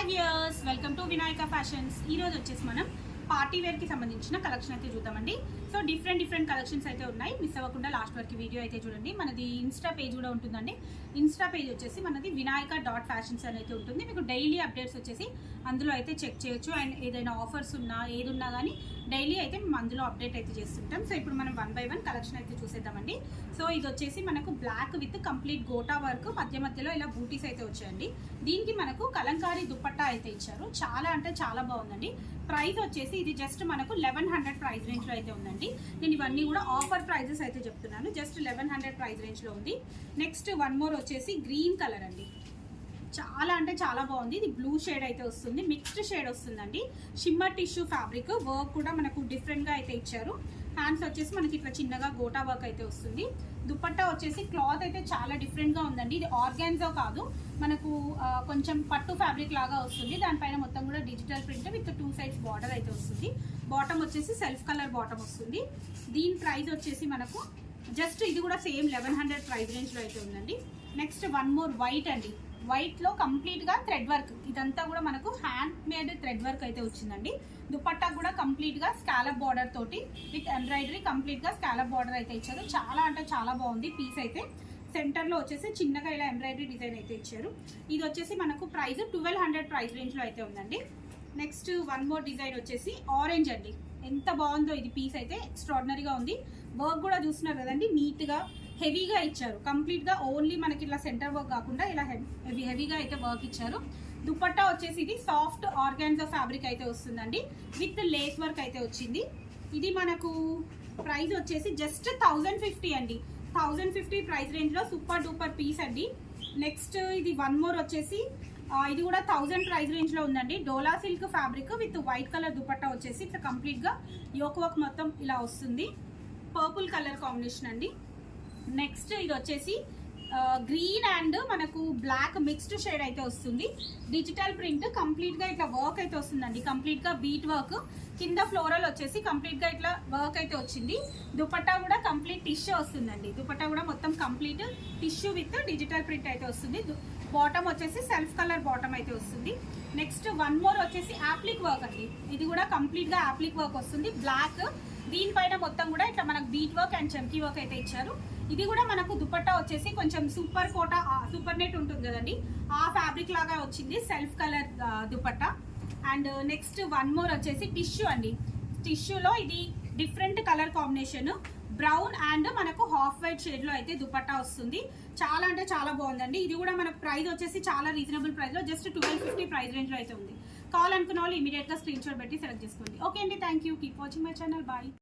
Hi viewers, welcome to Vinayaka fashions. ఈ రోజు వచ్చేసి మనం పార్టీ వేర్ కి సంబంధించిన కలెక్షన్ అయితే చూద్దామండి. సో డిఫరెంట్ కలెక్షన్స్ అయితే ఉన్నాయి. మిస్ అవ్వకుండా లాస్ట్ వరకు వీడియో అయితే చూడండి. మనది ఇన్స్టా పేజ్ కూడా ఉంటుందండి. ఇన్స్టా పేజ్ వచ్చేసి మనది vinayaka.fashions అని అయితే ఉంటుంది. మీకు డైలీ అప్డేట్స్ వచ్చేసి అందులో అయితే చెక్ చేయొచ్చు. అండ్ ఏదైనా ఆఫర్స్ ఉన్నా ఏది ఉన్నా కానీ డైలీ అయితే మేము అందులో అప్డేట్ అయితే చేస్తుంటాం. సో ఇప్పుడు మనం 1 by 1 కలెక్షన్ అయితే చూసేద్దామండి. సో ఇది వచ్చేసి మనకు block with complete gota work, మధ్యలో ఇలా బూటీస్ అయితే వచ్చాయండి. దీనికి మనకు కలంకారీ దుపట్టా అయితే ఇచ్చారు. చాలా అంటే చాలా బాగుందండి. ప్రైస్ వచ్చేసి ఇది జస్ట్ మనకు 1100 ప్రైస్ రేంజ్ లో అయితే ఉందండి. నేను ఇవన్నీ కూడా ఆఫర్ ప్రైజెస్ అయితే చెప్తున్నాను. జస్ట్ 1100 ప్రైస్ రేంజ్ లో ఉంది. నెక్స్ట్ వన్ మోర్ వచ్చేసి గ్రీన్ కలర్ అండి. చాలా అంటే చాలా బాగుంది. ఇది బ్లూ షేడ్ అయితే వస్తుంది, మిక్స్డ్ షేడ్ వస్తుందండి. షిమ్మర్ టిష్యూ ఫ్యాబ్రిక్ వర్క్ కూడా మనకు డిఫరెంట్ గా అయితే ఇచ్చారు. హ్యాండ్స్ వచ్చేసి మనకి ఇట్లా చిన్నగా గోటా వర్క్ అయితే వస్తుంది. దుపట్టా వచ్చేసి క్లాత్ అయితే చాలా డిఫరెంట్ గా ఉందండి. ఇది ఆర్గాన్జా కాదు, మనకు కొంచెం పట్టు ఫ్యాబ్రిక్ లాగా వస్తుంది. దానిపైన మొత్తం కూడా digital print with 2 sides border అయితే వస్తుంది. బాటమ్ వచ్చేసి సెల్ఫ్ కలర్ బాటమ్ వస్తుంది. దీని ప్రైస్ వచ్చేసి మనకు జస్ట్ ఇది కూడా సేమ్ 1100 ప్రైస్ రేంజ్ లో అయితే ఉందండి. నెక్స్ట్ వన్ మోర్ వైట్ అండి. వైట్ లో కంప్లీట్ గా థ్రెడ్ వర్క్, ఇదంతా కూడా మనకు హ్యాండ్ మేడ్ థ్రెడ్ వర్క్ అయితే వచ్చిందండి. దుపట్టా కూడా కంప్లీట్ గా స్కాలప్ బార్డర్ తోటి విత్ ఎంబ్రాయిడరీ కంప్లీట్ గా స్కాలప్ బార్డర్ అయితే ఇచ్చారు. చాలా అంటే చాలా బాగుంది పీస్ అయితే. సెంటర్ లో వచ్చేసి చిన్నగా ఇలా ఎంబ్రాయిడరీ డిజైన్ అయితే ఇచ్చారు. ఇది వచ్చేసి మనకు ప్రైస్ 1200 ప్రైస్ రేంజ్ లో అయితే ఉందండి. నెక్స్ట్ వన్ మోర్ డిజైన్ వచ్చేసి ఆరెంజ్ అండి. ఎంత బాగుందో ఇది పీస్ అయితే, ఎక్స్ట్రాడినరీగా ఉంది. వర్క్ కూడా చూస్తున్నారు కదండి, నీట్ గా హెవీగా ఇచ్చారు. కంప్లీట్ గా ఓన్లీ మనకి ఇలా సెంటర్ వర్క్ కాకుండా ఇలా హెవీగా అయితే వర్క్ ఇచ్చారు. దుపట్టా వచ్చేసి ఇది సాఫ్ట్ ఆర్గాన్జా ఫ్యాబ్రిక్ అయితే వస్తుందండి, విత్ లేస్ వర్క్ అయితే వచ్చింది. ఇది మనకు ప్రైస్ వచ్చేసి జస్ట్ 1050 అండి. 1050 ప్రైస్ రేంజ్ లో సూపర్ డూపర్ పీస్ అండి. నెక్స్ట్ ఇది వన్ మోర్ వచ్చేసి ఇది కూడా 1000 ప్రైస్ రేంజ్ లో ఉందండి. డోలా silk fabric with white colour dupatta వచ్చేసి ఇట్లా కంప్లీట్ గా యోక్ వర్క్ మొత్తం ఇలా వస్తుంది. పర్పుల్ కలర్ కాంబినేషన్ అండి. నెక్స్ట్ ఇది వచ్చేసి గ్రీన్ అండ్ మనకు బ్లాక్ మిక్స్డ్ షేడ్ అయితే వస్తుంది. డిజిటల్ ప్రింట్ కంప్లీట్ గా ఇట్లా వర్క్ అయితే వస్తుందండి. కంప్లీట్ గా బీట్ వర్క్, కింద ఫ్లోరల్ వచ్చేసి కంప్లీట్ గా ఇట్లా వర్క్ అయితే వచ్చింది. దుపట్టా కూడా కంప్లీట్ టిష్యూ వస్తుందండి. దుపట్టా కూడా మొత్తం complete tissue with digital print అయితే వస్తుంది. బాటమ్ వచ్చేసి సెల్ఫ్ కలర్ బాటమ్ అయితే వస్తుంది. నెక్స్ట్ వన్ మోర్ వచ్చేసి యాప్లిక్ వర్క్ అండి. ఇది కూడా కంప్లీట్ గా యాప్లిక్ వర్క్ వస్తుంది, బ్లాక్. దీనిపైన మొత్తం కూడా ఇట్లా మనకు బీట్ వర్క్ అండ్ చమ్కీ వర్క్ అయితే ఇచ్చారు. ఇది కూడా మనకు దుపట్టా వచ్చేసి కొంచెం సూపర్ కోటా, సూపర్ నెట్ ఉంటుంది కదండి, ఆ ఫ్యాబ్రిక్ లాగా వచ్చింది, self colour dupatta. And next one more వచ్చేసి టిష్యూ అండి. టిష్యూలో ఇది different colour combination, brown and మనకు హాఫ్ వైట్ షేడ్ లో అయితే దుపట్టా వస్తుంది. చాలా అంటే చాలా బాగుందండి. ఇది కూడా మనకు ప్రైస్ వచ్చేసి చాలా రీజనబుల్ ప్రైస్ లో జస్ట్ 1250 ప్రైస్ రేంజ్ లో అయితే ఉంది. కాల్ అనుకున్న వాళ్ళు ఇమీడియట్ గా స్క్రీన్ షాట్ పెట్టి సెలెక్ట్ చేసుకోండి. ఓకే అండి, thank you. Keep watching my channel. Bye.